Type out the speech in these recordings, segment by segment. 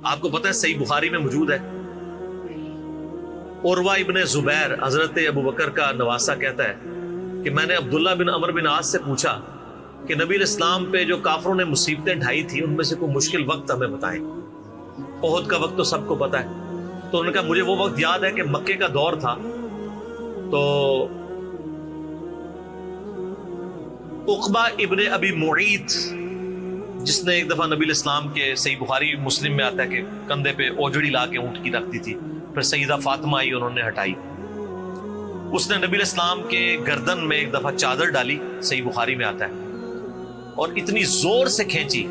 آپ کو پتہ ہے صحیح بخاری میں موجود ہے، عروہ ابن زبیر حضرت ابو بکر کا نواسہ کہتا ہے کہ میں نے عبداللہ بن عمر بن عاص سے پوچھا کہ نبی الاسلام پہ جو کافروں نے مصیبتیں ڈھائی تھی ان میں سے کوئی مشکل وقت ہمیں بتائیں۔ احد کا وقت تو سب کو پتہ ہے، تو انہوں نے کہا مجھے وہ وقت یاد ہے کہ مکے کا دور تھا، تو عقبہ ابن ابی معیط جس نے ایک دفعہ نبی الاسلام کے، صحیح بخاری مسلم میں آتا ہے کہ کندھے پہ اوجڑی لا کے اونٹ کی رکھ دی تھی، پھر سیدہ فاطمہ آئی انہوں نے ہٹائی، اس نے نبی الاسلام کے گردن میں ایک دفعہ چادر ڈالی، صحیح بخاری میں آتا ہے، اور اتنی زور سے کھینچی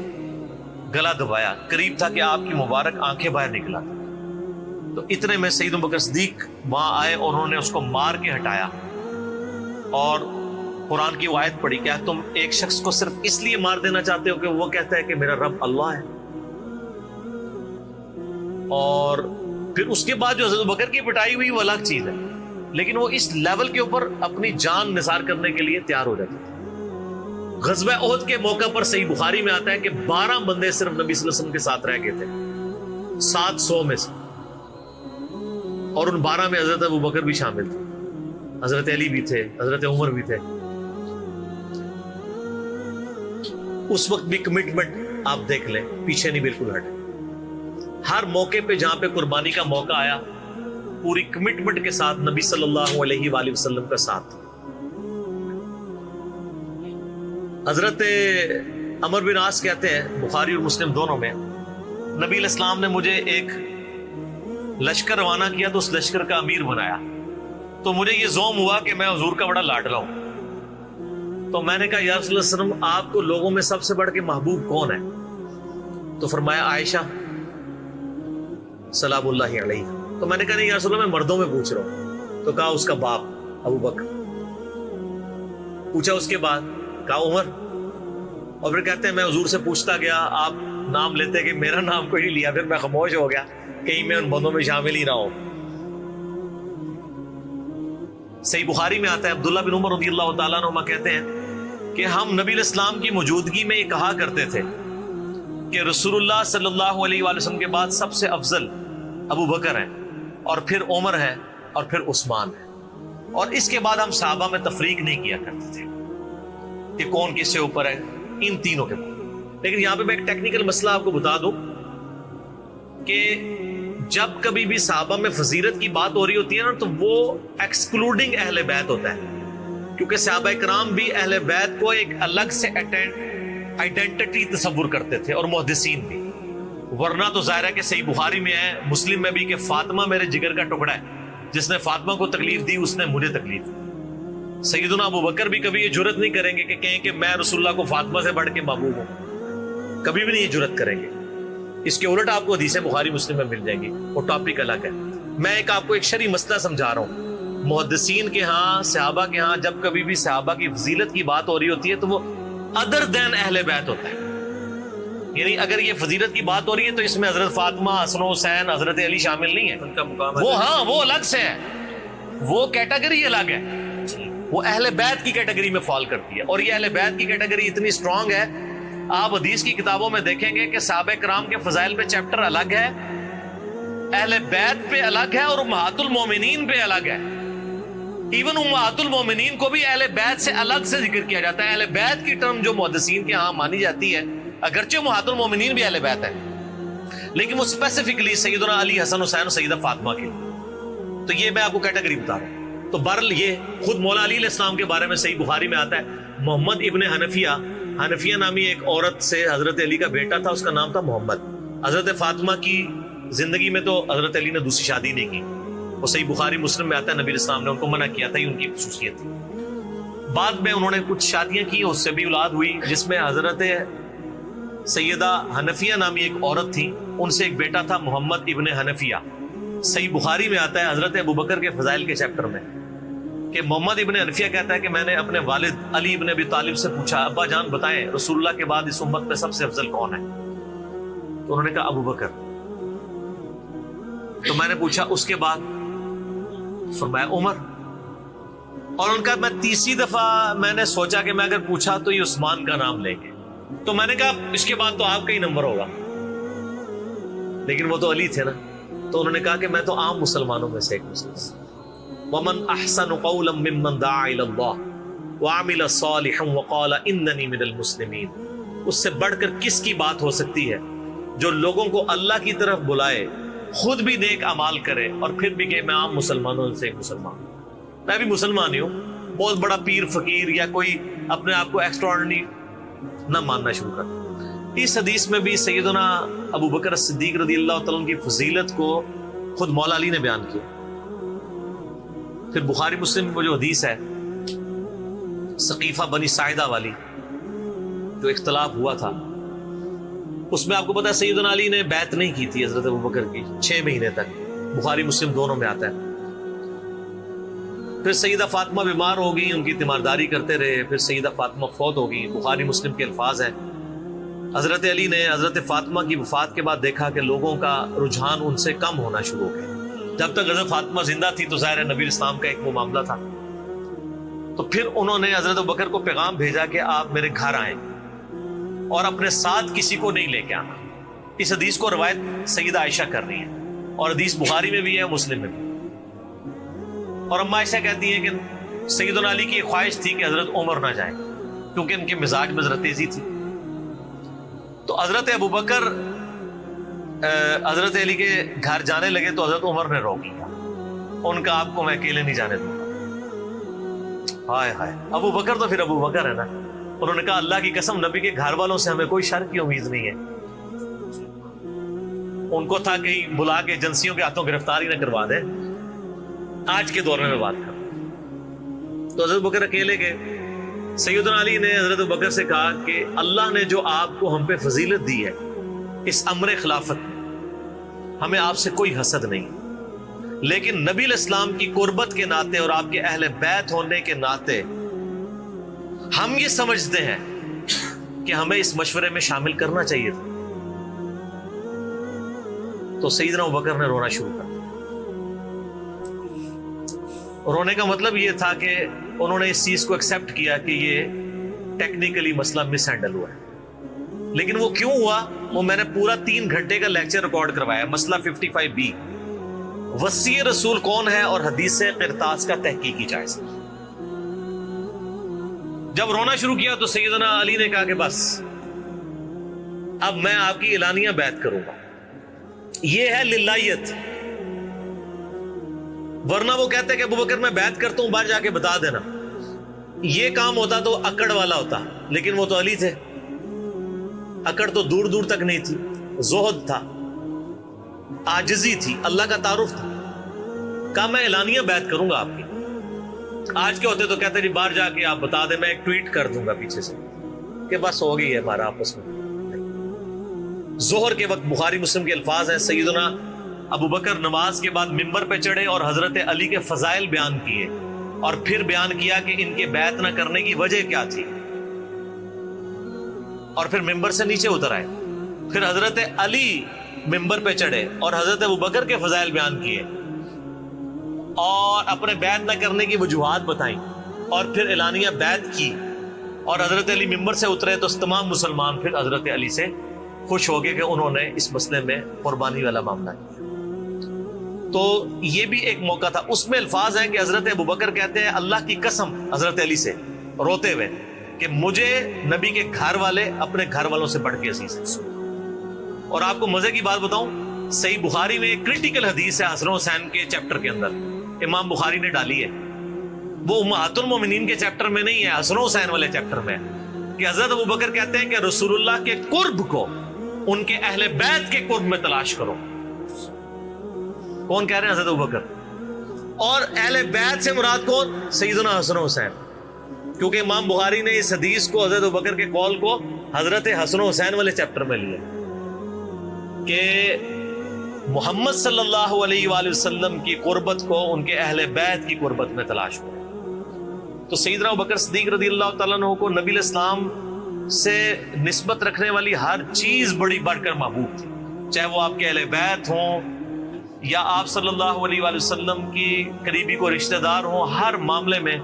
گلا دبایا، قریب تھا کہ آپ کی مبارک آنکھیں باہر نکلا تھا۔ تو اتنے میں سیدنا ابو بکر صدیق وہاں آئے اور انہوں نے اس کو مار کے ہٹایا اور قرآن کی وہ آیت پڑھی، کیا تم ایک شخص کو صرف اس لیے مار دینا چاہتے ہو کہ وہ کہتا ہے کہ میرا رب اللہ ہے؟ اور پھر اس کے بعد جو حضرت ابو بکر کی پٹائی ہوئی وہ الگ چیز ہے، لیکن وہ اس لیول کے اوپر اپنی جان نثار کرنے کے لیے تیار ہو جاتے تھے۔ غزوہ احد کے موقع پر صحیح بخاری میں آتا ہے کہ 12 بندے صرف نبی صلی اللہ علیہ وسلم کے ساتھ رہ گئے تھے 700 میں سے، اور ان 12 میں حضرت ابو بکر بھی شامل تھے، حضرت علی بھی تھے، حضرت عمر بھی تھے۔ اس وقت بھی کمٹمنٹ آپ دیکھ لیں، پیچھے نہیں بالکل ہٹے، ہر موقع پہ جہاں پہ قربانی کا موقع آیا پوری کمٹمنٹ کے ساتھ نبی صلی اللہ علیہ وآلہ وسلم کا ساتھ۔ حضرت عمر بن عاص کہتے ہیں بخاری اور مسلم دونوں میں، نبی علیہ السلام نے مجھے ایک لشکر روانہ کیا تو اس لشکر کا امیر بنایا، تو مجھے یہ زوم ہوا کہ میں حضور کا بڑا لاڈلا ہوں، تو میں نے کہا یا رسول اللہ صلی اللہ علیہ وسلم آپ کو لوگوں میں سب سے بڑھ کے محبوب کون ہے؟ تو فرمایا عائشہ سلام اللہ علیہ۔ تو میں نے کہا نہیں یا رسول اللہ میں مردوں میں پوچھ رہا ہوں، تو کہا اس کا باپ ابو بکر۔ پوچھا اس کے بعد، کہا عمر، اور پھر کہتے ہیں میں حضور سے پوچھتا گیا، آپ نام لیتے کہ میرا نام کوئی نہیں لیا، پھر میں خاموش ہو گیا کہیں میں ان بندوں میں شامل ہی نہ ہوں۔ صحیح بخاری میں آتا ہے عبداللہ بن عمر رضی اللہ تعالیٰ عنہما کہتے ہیں کہ ہم نبی علیہ السلام کی موجودگی میں یہ کہا کرتے تھے کہ رسول اللہ صلی اللہ علیہ وآلہ وسلم کے بعد سب سے افضل ابو بکر ہیں، اور پھر عمر ہے، اور پھر عثمان ہے، اور اس کے بعد ہم صحابہ میں تفریق نہیں کیا کرتے تھے کہ کون کس سے اوپر ہے، ان تینوں کے بعد۔ لیکن یہاں پہ میں ایک ٹیکنیکل مسئلہ آپ کو بتا دوں کہ جب کبھی بھی صحابہ میں فضیلت کی بات ہو رہی ہوتی ہے نا تو وہ ایکسکلوڈنگ اہل بیت ہوتا ہے، کیونکہ صحابہ کرام بھی اہل بیت کو ایک الگ سے آئیڈینٹی تصور کرتے تھے، اور محدثین بھی، ورنہ تو ظاہر ہے کہ صحیح بخاری میں ہے، مسلم میں بھی، کہ فاطمہ میرے جگر کا ٹکڑا ہے، جس نے فاطمہ کو تکلیف دی اس نے مجھے تکلیف دی۔ سیدنا ابو بکر بھی کبھی یہ جرت نہیں کریں گے کہ کہیں کہ میں رسول اللہ کو فاطمہ سے بڑھ کے محبوب ہوں، کبھی بھی نہیں یہ جرت کریں گے۔ اس کے الٹ آپ کو حدیثیں بخاری مسلم میں مل جائیں گی، وہ ٹاپک الگ ہے۔ میں آپ کو ایک شرعی مسئلہ سمجھا رہا ہوں، محدثین کے ہاں، صحابہ کے ہاں جب کبھی بھی صحابہ کی فضیلت کی بات ہو رہی ہوتی ہے تو وہ ادر دین اہل بیت ہوتا ہے، یعنی اگر یہ فضیلت کی بات ہو رہی ہے تو اس میں حضرت فاطمہ، حسن و حسین، حضرت علی شامل نہیں ہے، ان کا مقام وہ ہاں وہ الگ سے ہے، وہ کیٹیگری الگ ہے، وہ اہل بیت کی کیٹیگری میں فال کرتی ہے، اور یہ اہل بیت کی کیٹیگری اتنی سٹرونگ ہے، آپ حدیث کی کتابوں میں دیکھیں گے کہ صحابہ کرام کے فضائل پہ چیپٹر الگ ہے، اہل بیت پہ الگ ہے، اور امہات المومنین پہ الگ ہے۔ ایون امہات المومنین کو بھی اہل بیت سے الگ سے ذکر کیا جاتا ہے۔ اہل بیت کی ٹرم جو محدثین کے ہاں مانی جاتی ہے، اگرچہ امہات المومنین بھی اہل بیت ہے، لیکن وہ اسپیسیفکلی سیدنا علی، حسن حسین اور سیدہ فاطمہ کے، تو یہ میں آپ کو کیٹیگری بتا رہا ہوں۔ تو بہرحال یہ خود مولا علی علیہ السلام کے بارے میں صحیح بخاری میں آتا ہے، محمد ابن حنفیہ نامی ایک عورت سے حضرت علی کا بیٹا تھا، اس کا نام تھا محمد۔ حضرت فاطمہ کی زندگی میں تو حضرت علی نے دوسری شادی نہیں کی، وہ صحیح بخاری مسلم میں آتا ہے، نبی اسلام نے ان کو منع کیا تھا، یہ ان کی خصوصیت تھی۔ بعد میں انہوں نے کچھ شادیاں کی، اس سے بھی اولاد ہوئی، جس میں حضرت سیدہ حنفیہ نامی ایک عورت تھی، ان سے ایک بیٹا تھا محمد ابن حنفیہ۔ صحیح بخاری میں آتا ہے حضرت ابو بکر کے فضائل کے چیپٹر میں کہ محمد ابن حنفیہ کہتا ہے کہ میں نے اپنے والد علی ابن ابی طالب سے پوچھا، ابا جان بتائیں رسول اللہ کے بعد اس امت میں سب سے افضل کون ہے؟ تو انہوں نے کہا ابو بکر۔ تو میں نے پوچھا اس کے بعد؟ فرمایا عمر۔ اور ان کا میں تیسری دفعہ میں نے سوچا کہ میں اگر پوچھا تو یہ عثمان کا نام لیں گے، تو میں نے کہا اس کے بعد تو آپ کا ہی نمبر ہوگا، لیکن وہ تو علی تھے نا، تو انہوں نے کہا کہ میں تو عام مسلمانوں میں سے ایک مسلمان۔ وَمَنْ أَحْسَنُ قَوْلًا مِّمَّنْ دَعَا إِلَى اللَّهِ وَعَمِلَ صَالِحًا وَقَالَ إِنَّنِي مِنَ الْمُسْلِمِينَ۔ اس سے بڑھ کر کس کی بات ہو سکتی ہے جو لوگوں کو اللہ کی طرف بلائے، خود بھی نیک اعمال کرے اور پھر بھی کہ میں عام مسلمانوں سے ایک مسلمان ہوں، میں بھی مسلمان ہی ہوں، بہت بڑا پیر فقیر یا کوئی اپنے آپ کو ایکسٹراڈنری نہ ماننا شروع کر۔ اس حدیث میں بھی سیدنا ابو بکر صدیق رضی اللہ تعالیٰ عنہ کی فضیلت کو خود مولا علی نے بیان کیا۔ پھر بخاری مسلم میں وہ جو حدیث ہے سقیفہ بنی ساعدہ والی، جو اختلاف ہوا تھا، اس میں آپ کو پتا ہے سیدنا علی نے بیعت نہیں کی تھی حضرت ابو بکر کی 6 مہینے تک، بخاری مسلم دونوں میں آتا ہے۔ پھر سیدہ فاطمہ بیمار ہو گئی، ان کی تیمارداری کرتے رہے، پھر سیدہ فاطمہ فوت ہو گئی۔ بخاری مسلم کے الفاظ ہیں، حضرت علی نے حضرت فاطمہ کی وفات کے بعد دیکھا کہ لوگوں کا رجحان ان سے کم ہونا شروع ہو گیا۔ جب تک حضرت فاطمہ زندہ تھی تو ظاہر ہے نبی اسلام کا ایک وہ معاملہ تھا، تو پھر انہوں نے حضرت ابو بکر کو پیغام بھیجا کہ آپ میرے گھر آئیں اور اپنے ساتھ کسی کو نہیں لے کے آنا۔ اس حدیث کو روایت سیدہ عائشہ کر رہی ہے اور حدیث بخاری میں بھی ہے، مسلم میں بھی۔ اور اما عائشہ کہتی ہیں کہ سیدنا علی کی ایک خواہش تھی کہ حضرت عمر نہ جائیں کیونکہ ان کے مزاج میں ذرا تیزی تھی۔ تو حضرت ابو بکر حضرت علی کے گھر جانے لگے تو حضرت عمر نے روک لیا، ان کا آپ کو میں اکیلے نہیں جانے دوں گا۔ ہائے ہائے، ابو بکر تو پھر ابو بکر ہے نا، انہوں نے کہا اللہ کی قسم نبی کے گھر والوں سے ہمیں کوئی شر کی امید نہیں ہے۔ ان کو تھا کہ بلا کے ایجنسیوں کے ہاتھوں گرفتاری نہ کروا دیں، آج کے دور میں بات کر۔ تو حضرت بکر اکیلے گئے۔ سیدنا علی نے حضرت بکر سے کہا کہ اللہ نے جو آپ کو ہم پہ فضیلت دی ہے اس امر خلافت میں، ہمیں آپ سے کوئی حسد نہیں، لیکن نبی الاسلام کی قربت کے ناطے اور آپ کے اہل بیت ہونے کے ناطے ہم یہ سمجھتے ہیں کہ ہمیں اس مشورے میں شامل کرنا چاہیے تھا۔ تو سیدنا ابوبکر نے رونا شروع کر دیا۔ رونے کا مطلب یہ تھا کہ انہوں نے اس چیز کو ایکسپٹ کیا کہ یہ ٹیکنیکلی مسئلہ مس ہینڈل ہوا ہے، لیکن وہ کیوں ہوا وہ میں نے پورا 3 گھنٹے کا لیکچر ریکارڈ کروایا۔ مسئلہ 55B، وصی رسول کون ہے اور حدیث قرطاس کا تحقیقی جائزہ۔ جب رونا شروع کیا تو سیدنا علی نے کہا کہ بس اب میں آپ کی اعلانیہ بیعت کروں گا، یہ ہے للہیت، ورنہ وہ کہتے کہ ابوبکر میں بیعت کرتا ہوں باہر جا کے بتا دینا، یہ کام ہوتا تو اکڑ والا ہوتا، لیکن وہ تو علی تھے، اکڑ تو دور دور تک نہیں تھی، زہد تھا، عاجزی تھی، اللہ کا تعارف تھا۔ کہا میں اعلانیہ بیعت کروں گا آپ کی۔ آج کے ہوتے تو کہتے جی باہر جا کے آپ بتا دیں، میں ایک ٹویٹ کر دوں گا پیچھے سے کہ بس ہو گئی ہے ہمارا آپس میں۔ ظہر کے وقت بخاری مسلم کے الفاظ ہیں، سیدنا ابو بکر نماز کے بعد ممبر پہ چڑھے اور حضرت علی کے فضائل بیان کیے اور پھر بیان کیا کہ ان کے بیعت نہ کرنے کی وجہ کیا تھی، اور پھر ممبر سے نیچے اتر آئے۔ پھر حضرت علی ممبر پہ چڑھے اور حضرت ابو بکر کے فضائل بیان کیے اور اپنے بیعت نہ کرنے کی وجوہات بتائیں، اور پھر اعلانیہ بیعت کی، اور حضرت علی ممبر سے اترے تو تمام مسلمان پھر حضرت علی سے خوش ہو گئے کہ انہوں نے اس مسئلے میں قربانی والا معاملہ کیا۔ تو یہ بھی ایک موقع تھا۔ اس میں الفاظ ہیں کہ حضرت ابوبکر کہتے ہیں اللہ کی قسم حضرت علی سے روتے ہوئے کہ مجھے نبی کے گھر والے اپنے گھر والوں سے بڑھ کے عزیز ہیں۔ اور آپ کو مزے کی بات بتاؤں، صحیح بخاری میں ایک کریٹیکل حدیث ہے حسن حسین کے چیپٹر کے اندر، امام بخاری نے ڈالی ہے، وہ امہات المومنین کے چیپٹر میں نہیں ہے، حسن حسین والے چیپٹر میں ہے، کہ حضرت ابوبکر کہتے ہیں کہ رسول اللہ کے قرب کو ان کے اہل بیت کے قرب میں تلاش کرو۔ کون کہہ رہے ہیں؟ حضرت ابوبکر۔ اور اہل بیت سے مراد کون؟ سیدنا حسن حسین، کیونکہ امام بخاری نے اس حدیث کو حضرت ابوبکر کے قول کو حضرت حسن حسین والے چیپٹر میں لیا کہ محمد صلی اللہ علیہ وآلہ وسلم کی قربت کو ان کے اہل بیت کی قربت میں تلاش کرو۔ تو سیدنا ابوبکر صدیق رضی اللہ تعالیٰ عنہ کو نبی الاسلام سے نسبت رکھنے والی ہر چیز بڑی بڑھ کر محبوب تھی، چاہے وہ آپ کے اہل بیت ہوں یا آپ صلی اللہ علیہ وآلہ وسلم کی قریبی کو رشتہ دار ہوں، ہر معاملے میں۔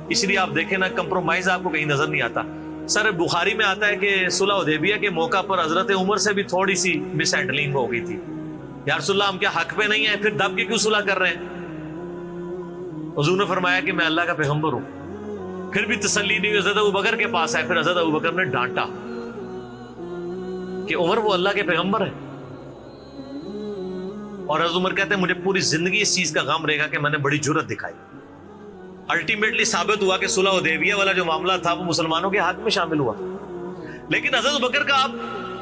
اس لیے آپ دیکھیں نا، کمپرومائز آپ کو کہیں نظر نہیں آتا۔ سر بخاری میں آتا ہے کہ صلح حدیبیہ کے موقع پر حضرت عمر سے بھی تھوڑی سی مس ہینڈلنگ ہو گئی تھی، یا رسول اللہ ہم کیا حق پہ نہیں ہیں، پھر دب کے کیوں صلح کر رہے ہیں؟ حضور نے فرمایا کہ میں اللہ کا پیغمبر ہوں۔ پھر بھی تسلی نہیں، حضرت ابوبکر کے پاس آئے، پھر حضرت ابوبکر نے ڈانٹا کہ عمر وہ اللہ کے پیغمبر ہیں، اور حضرت عمر کہتے ہیں مجھے پوری زندگی اس چیز کا غم رہے گا کہ میں نے بڑی جرأت دکھائی۔ الٹیمیٹلی ثابت ہوا کہ صلح حدیبیہ والا جو معاملہ تھا وہ مسلمانوں کے حق میں شامل ہوا، لیکن حضرت ابوبکر کا آپ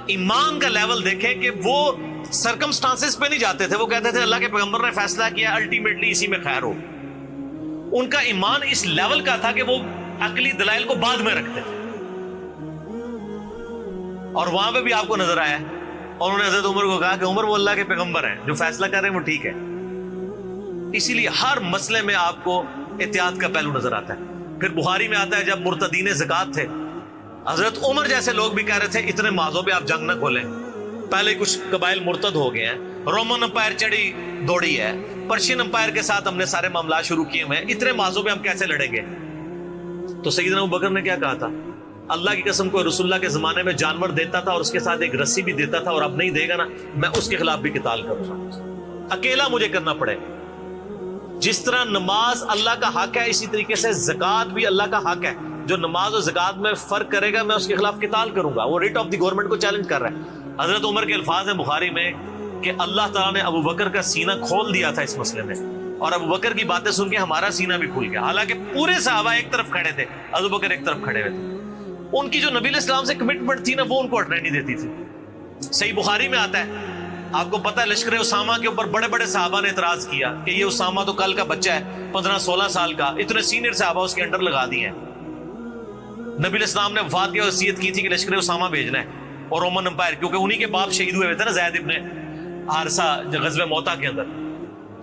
ایمان کا لیول دیکھیں کہ وہ سرکمسٹانسز پہ نہیں جاتے تھے، وہ کہتے تھے اللہ کے پیغمبر نے فیصلہ کیا، الٹیمیٹلی اسی میں خیر ہو۔ ان کا ایمان اس لیول کا تھا کہ وہ عقلی دلائل کو بعد میں رکھتے تھے، اور وہاں پہ بھی آپ کو نظر آیا ہے، اور انہوں نے حضرت عمر کو کہا کہ عمر وہ اللہ کے پیغمبر ہیں، جو فیصلہ کر رہے ہیں وہ ٹھیک ہے۔ اسی لیے ہر مسئلے میں آپ کو احتیاط کا پہلو نظر آتا ہے۔ پھر بخاری میں آتا ہے جب مرتدین زکات تھے، حضرت عمر جیسے لوگ بھی کہہ رہے تھے اتنے معاذوں پہ آپ جنگ نہ کھولیں، پہلے کچھ قبائل مرتد ہو گئے ہیں، رومن امپائر چڑھی دوڑی ہے، پرشین امپائر کے ساتھ ہم نے سارے معاملات شروع کیے ہوئے ہیں، اتنے معاذوں پہ ہم کیسے لڑیں گے؟ تو سیدنا ابوبکر نے کیا کہا تھا؟ اللہ کی قسم کو رسول اللہ کے زمانے میں جانور دیتا تھا اور اس کے ساتھ ایک رسی بھی دیتا تھا، اور اب نہیں دے گا نا میں اس کے خلاف بھی قتال کروں گا، اکیلا مجھے کرنا پڑے۔ جس طرح نماز اللہ کا حق ہے، اسی طریقے سے زکات بھی اللہ کا حق ہے۔ جو نماز اور زکات میں فرق کرے گا میں اس کے خلاف قتال کروں گا۔ وہ ریٹ آف دی گورنمنٹ کو چیلنج کر رہا ہے۔ حضرت عمر کے الفاظ ہیں بخاری میں کہ اللہ تعالیٰ نے ابوبکر کا سینہ کھول دیا تھا اس مسئلے میں، اور ابوبکر کی باتیں سن کے ہمارا سینہ بھی کھل گیا، حالانکہ پورے صحابہ ایک طرف کھڑے تھے، ابوبکر ایک طرف کھڑے ہوئے تھے۔ ان کی جو نبی علیہ السلام سے کمٹمنٹ تھی نا وہ ان کو ہٹنے نہیں دیتی تھی۔ صحیح بخاری میں آتا ہے، آپ کو پتہ ہے لشکر اسامہ کے اوپر بڑے بڑے صحابہ نے اعتراض کیا کہ یہ اسامہ تو کل کا بچہ ہے 15-16 سال کا، اتنے سینئر صحابہ اس کے انڈر لگا دیے ہیں۔ نبی علیہ السلام نے وفات کی وصیت کی تھی کہ لشکر اسامہ بھیجنا ہے، اور رومن امپائر کیونکہ انہی کے باپ شہید ہوئے تھے نا، زید ابن حارثہ غزوہ موتا کے اندر۔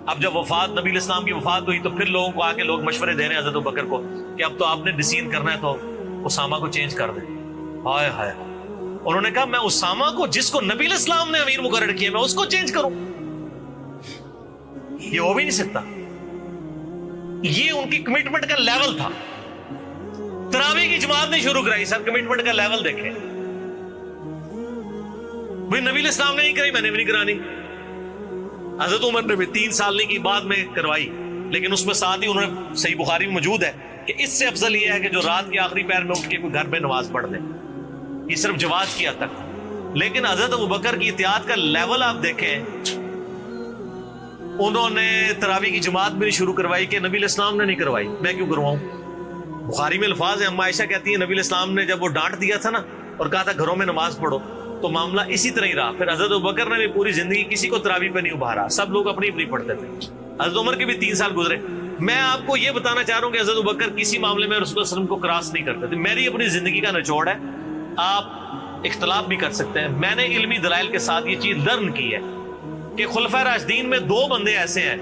اب جب وفات نبی علیہ السلام کی وفات ہوئی تو پھر لوگوں کو آ کے لوگ مشورے دے رہے ہیں حضرت ابوبکر کو کہ اب تو آپ نے ڈیسیژن کرنا ہے تو اسامہ کو چینج کر دیں۔ ہائے ہائے، انہوں نے کہا میں اسامہ کو جس کو نبی علیہ السلام نے امیر مقرر کیا میں اس کو چینج کروں؟ یہ ہو بھی نہیں سکتا۔ یہ ان کی کمٹمنٹ کا لیول تھا۔ تراویح کی جماعت نہیں شروع کرائی، سر کمٹمنٹ کا لیول دیکھیں۔ بھئی نبی علیہ السلام نے نہیں کرائی، میں نے بھی نہیں کرانی۔ حضرت عمر نے بھی 3 سال نہیں کی، بعد میں کروائی، لیکن اس میں ساتھ ہی انہوں نے، صحیح بخاری میں موجود ہے کہ اس سے افضل یہ ہے کہ جو رات کے آخری پہر میں اٹھ کے کوئی گھر میں نماز پڑھ دے، یہ صرف جواز کی حد تک۔ لیکن حضرت ابوبکر کی اطاعت کا لیول آپ دیکھیں، انہوں نے تراویح کی جماعت بھی نہیں شروع کروائی کہ نبی علیہ السلام نے نہیں کروائی، میں کیوں کرواؤں؟ بخاری میں الفاظ ہیں، اما عائشہ کہتی ہیں نبی علیہ السلام نے جب وہ ڈانٹ دیا تھا نا اور کہا تھا گھروں میں نماز پڑھو، تو معاملہ اسی طرح ہی رہا۔ پھر حضرت ابوبکر نے بھی پوری زندگی کسی کو تراویح پہ نہیں ابھارا، سب لوگ اپنی اپنی پڑھتے تھے۔ حضرت عمر کے بھی 3 سال گزرے۔ میں آپ کو یہ بتانا چاہ رہا ہوں کہ حضرت ابوبکر کسی معاملے میں رسول اللہ صلی اللہ علیہ وسلم کو کراس نہیں کرتے تھے۔ میری اپنی زندگی کا نچوڑ ہے، آپ اختلاف بھی کر سکتے ہیں۔ میں نے علمی دلائل کے ساتھ یہ چیز لرن کی ہے کہ خلفائے راشدین میں 2 بندے ایسے ہیں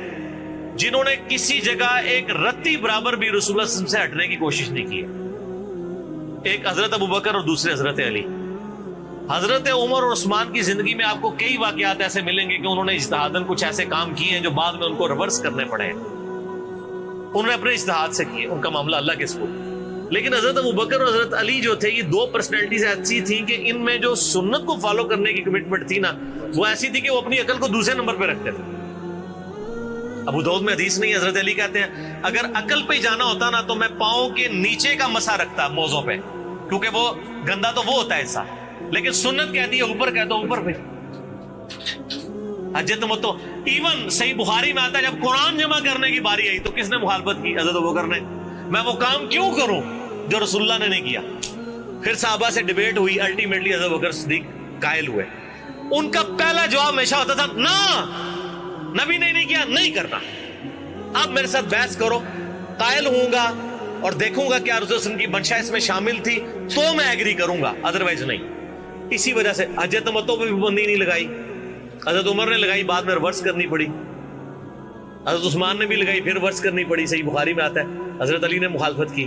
جنہوں نے کسی جگہ ایک رتی برابر بھی رسول اللہ صلی اللہ علیہ وسلم سے ہٹنے کی کوشش نہیں کی ہے۔ ایک حضرت ابوبکر اور دوسرے حضرت علی۔ حضرت عمر اور عثمان کی زندگی میں آپ کو کئی واقعات ایسے ملیں گے کہ انہوں نے اجتہاداً کچھ ایسے کام کیے ہیں جو بعد میں ان کو ریورس کرنے پڑے ہیں، انہوں نے اپنے اجتہاد سے کیے، ان کا معاملہ اللہ کے سپرد۔ لیکن حضرت ابوبکر اور حضرت علی جو تھے، یہ 2 پرسنالٹیز ایسی تھیں کہ ان میں جو سنت کو فالو کرنے کی کمٹمنٹ تھی نا وہ ایسی تھی کہ وہ اپنی عقل کو دوسرے نمبر پہ رکھتے تھے۔ ابو داؤد میں حدیث نہیں، حضرت علی کہتے ہیں اگر عقل پہ جانا ہوتا نا تو میں پاؤں کے نیچے کا مسا رکھتا موزوں پہ، کیونکہ وہ گندا تو وہ ہوتا ہے ایسا، لیکن سنت کہتی ہے اوپر، کہتا اوپر پہ حجت متو۔ ایون صحیح بخاری میں آتا ہے جب قرآن جمع کرنے کی باری آئی تو کس نے مخالفت کی؟ حضرت ابوبکر نے۔ میں وہ کام کیوں کروں جو رسول اللہ نے نہیں کیا؟ پھر صحابہ سے ڈیبیٹ ہوئی، الٹیمیٹلی حضرت ابوبکر صدیق قائل ہوئے۔ ان کا پہلا جواب ہمیشہ ہوتا تھا نا، نبی نے نہیں کیا، نہیں کرنا۔ اب میرے ساتھ بحث کرو، قائل ہوں گا اور دیکھوں گا کیا رسول اللہ صلی اللہ علیہ وسلم کی منشا اس میں شامل تھی تو میں ایگری کروں گا، ادروائز نہیں۔ اسی وجہ سے حجت تمتع پہ بھی پابندی نہیں لگائی، حضرت عمر نے لگائی، بعد میں ریورس کرنی پڑی، حضرت عثمان نے بھی لگائی، پھر ریورس کرنی پڑی، صحیح بخاری میں آتا ہے حضرت علی نے مخالفت کی۔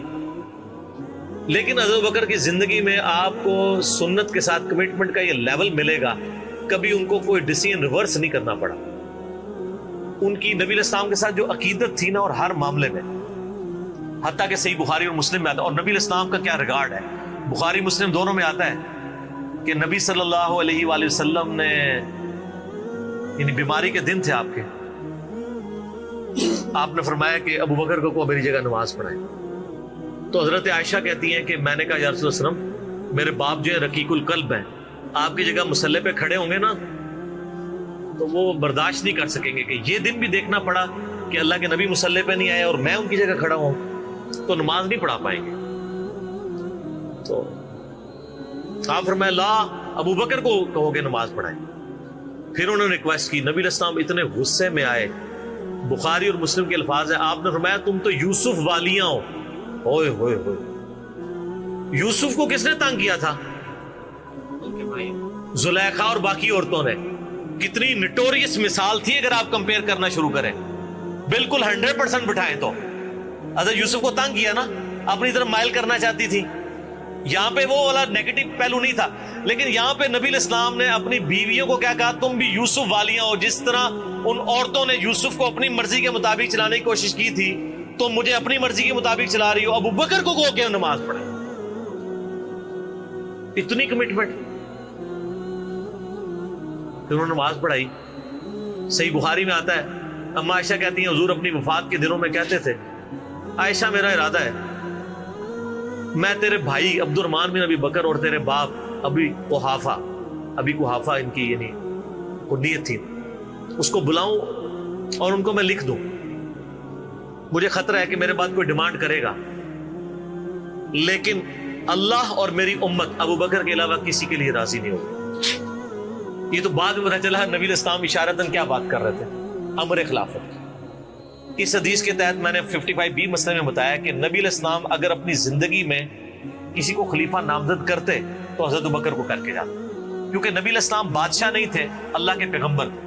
لیکن حضرت بکر کی زندگی میں آپ کو سنت کے ساتھ کمٹمنٹ کا یہ لیول ملے گا، کبھی ان کو کوئی ڈیسیژن ریورس نہیں کرنا پڑا۔ ان کی نبی علیہ السلام کے ساتھ جو عقیدت تھی نا، اور ہر معاملے میں، حتیٰ کہ صحیح بخاری اور مسلم میں آتا ہے، اور نبی علیہ السلام کا کیا ریگارڈ ہے، بخاری مسلم دونوں میں آتا ہے کہ نبی صلی اللہ علیہ وآلہ وسلم نے یعنی بیماری کے دن تھے آپ کے. آپ نے فرمایا کہ ابو بکر کو میری جگہ نماز پڑھائے. تو حضرت عائشہ کہتی ہیں کہ میں نے کہا یا رسول اللہ صلی اللہ علیہ وسلم میرے باپ جو ہے رقیق القلب ہیں, آپ کی جگہ مصلی پہ کھڑے ہوں گے نا تو وہ برداشت نہیں کر سکیں گے کہ یہ دن بھی دیکھنا پڑا کہ اللہ کے نبی مصلی پہ نہیں آئے اور میں ان کی جگہ کھڑا ہوں, تو نماز نہیں پڑھا پائیں گے. تو آپ فرمایا لا, ابو بکر کو کہو کہ نماز پڑھائیں. پھر انہوں نے ریکویسٹ کی, نبی علیہ السلام اتنے غصے میں آئے. بخاری اور مسلم کے الفاظ ہیں, آپ نے فرمایا تم تو یوسف والیاں ہو. ہوئے ہوئے ہوئے, یوسف کو کس نے تنگ کیا تھا؟ زلیخا اور باقی عورتوں نے. کتنی نٹوریس مثال تھی اگر آپ کمپیئر کرنا شروع کریں. بالکل 100% بٹھائیں تو حضرت یوسف کو تنگ کیا نا, اپنی طرف مائل کرنا چاہتی تھی. یہاں پہ وہ والا نیگیٹو پہلو نہیں تھا, لیکن یہاں پہ نبی علیہ السلام نے اپنی بیویوں کو کیا کہا, تم بھی یوسف والیاں ہو. جس طرح ان عورتوں نے یوسف کو اپنی مرضی کے مطابق چلانے کی کوشش کی تھی, تو مجھے اپنی مرضی کے مطابق چلا رہی ہو. ابو بکر کو کہو کہ نماز پڑھے. اتنی کمٹمنٹ. پھر انہوں نے نماز پڑھائی. صحیح بخاری میں آتا ہے, اما عائشہ کہتی ہیں حضور اپنی وفات کے دنوں میں کہتے تھے, عائشہ میرا ارادہ ہے میں تیرے بھائی عبد الرحمن بن ابی بکر اور تیرے باپ ابی قحافہ ان کی یعنی کنیت تھی, اس کو بلاؤں اور ان کو میں لکھ دوں. مجھے خطرہ ہے کہ میرے بعد کوئی ڈیمانڈ کرے گا, لیکن اللہ اور میری امت ابو بکر کے علاوہ کسی کے لیے راضی نہیں ہوگی. یہ تو بعد میں پتہ چلا نبی علیہ السلام اشارتاً کیا بات کر رہے تھے, امر خلافت. اس حدیث کے تحت میں نے 55B مسئلے میں بتایا کہ نبی علیہ السلام اگر اپنی زندگی میں کسی کو خلیفہ نامزد کرتے تو حضرت ابو بکر کو کر کے جاتے, کیونکہ نبی علیہ السلام بادشاہ نہیں تھے, اللہ کے پیغمبر تھے.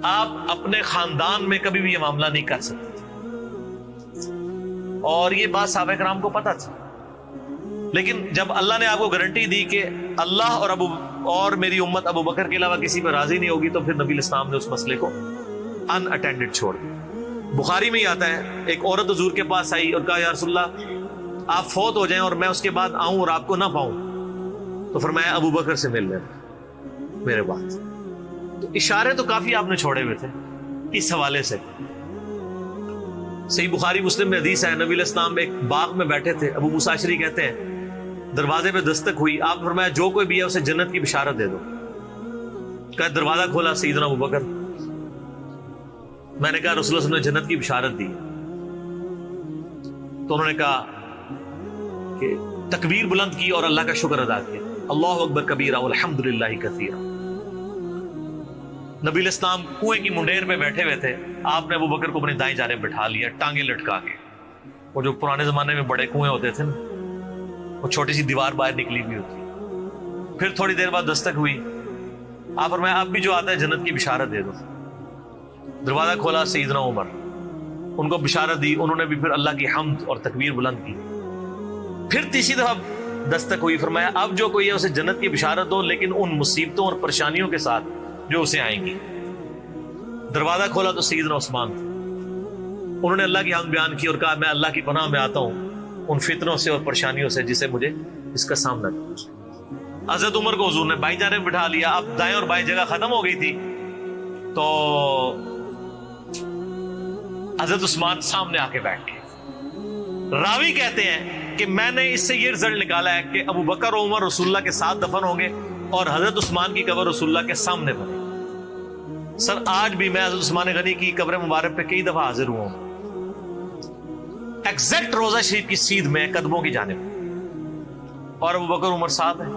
آپ اپنے خاندان میں کبھی بھی یہ معاملہ نہیں کر سکتے تھے, اور یہ بات صحابہ کرام کو پتہ تھی. لیکن جب اللہ نے آپ کو گارنٹی دی کہ اللہ اور میری امت ابو بکر کے علاوہ کسی پہ راضی نہیں ہوگی, تو پھر نبی علیہ السلام نے اس مسئلے کو ان اٹینڈڈ چھوڑ دیا. بخاری میں ہی آتا ہے, ایک عورت حضور کے پاس آئی اور کہا یا رسول اللہ آپ فوت ہو جائیں اور میں اس کے بعد آؤں اور آپ کو نہ پاؤں, تو فرمایا ابو بکر سے مل لینا میرے بعد. تو اشارے تو کافی آپ نے چھوڑے ہوئے تھے اس حوالے سے. صحیح بخاری مسلم میں حدیث ہے, نبی علیہ السلام ایک باغ میں بیٹھے تھے, ابو موسیٰ اشعری کہتے ہیں دروازے پہ دستک ہوئی, آپ فرمایا جو کوئی بھی ہے اسے جنت کی بشارت دے دو. کہا دروازہ کھولا سیدنا ابو بکر. میں نے کہا رسول اللہ صلی اللہ علیہ وسلم نے جنت کی بشارت دی. تو انہوں نے کہا کہ تکبیر بلند کی اور اللہ کا شکر ادا کیا, اللہ اکبر کبیرہ والحمدللہ کثیرہ. نبی علیہ السلام کنویں کی منڈیر پہ بیٹھے ہوئے تھے, آپ نے ابو بکر کو اپنی دائیں جانب بٹھا لیا ٹانگیں لٹکا کے. وہ جو پرانے زمانے میں بڑے کنویں ہوتے تھے نا, وہ چھوٹی سی دیوار باہر نکلی ہوئی ہوتی. پھر تھوڑی دیر بعد دستک ہوئی, آپ فرمایا اب بھی جو آتا ہے جنت کی بشارت دے دو. دروازہ کھولا سیدنا عمر, ان کو بشارت دی. انہوں نے بھی پھر اللہ کی حمد اور تکبیر بلند کی. پھر تیسری دفعہ دستک ہوئی, فرمایا اب جو کوئی ہے اسے جنت کی بشارت دو, لیکن ان مصیبتوں اور پریشانیوں کے ساتھ جو اسے آئیں گی. دروازہ کھولا تو سیدنا عثمان تھے. انہوں نے اللہ کی حمد بیان کی اور کہا میں اللہ کی پناہ میں آتا ہوں ان فتنوں سے اور پریشانیوں سے جسے مجھے اس کا سامنا کرنا. حضرت عمر کو حضور نے بائیں جانب بٹھا لیا. اب دائیں اور بائیں جگہ ختم ہو گئی تھی, تو حضرت عثمان سامنے آ کے بیٹھ گئے. راوی کہتے ہیں کہ میں نے اس سے یہ رزلٹ نکالا ہے کہ ابو بکر و عمر رسول اللہ کے ساتھ دفن ہوں گے اور حضرت عثمان کی قبر رسول اللہ کے سامنے بنے. سر آج بھی میں حضرت عثمان غنی کی قبر مبارک پہ کئی دفعہ حاضر ہوا ہوں, ایگزیکٹ روضہ شریف کی سیدھ میں قدموں کی جانب, اور ابو بکر عمر ساتھ ہیں.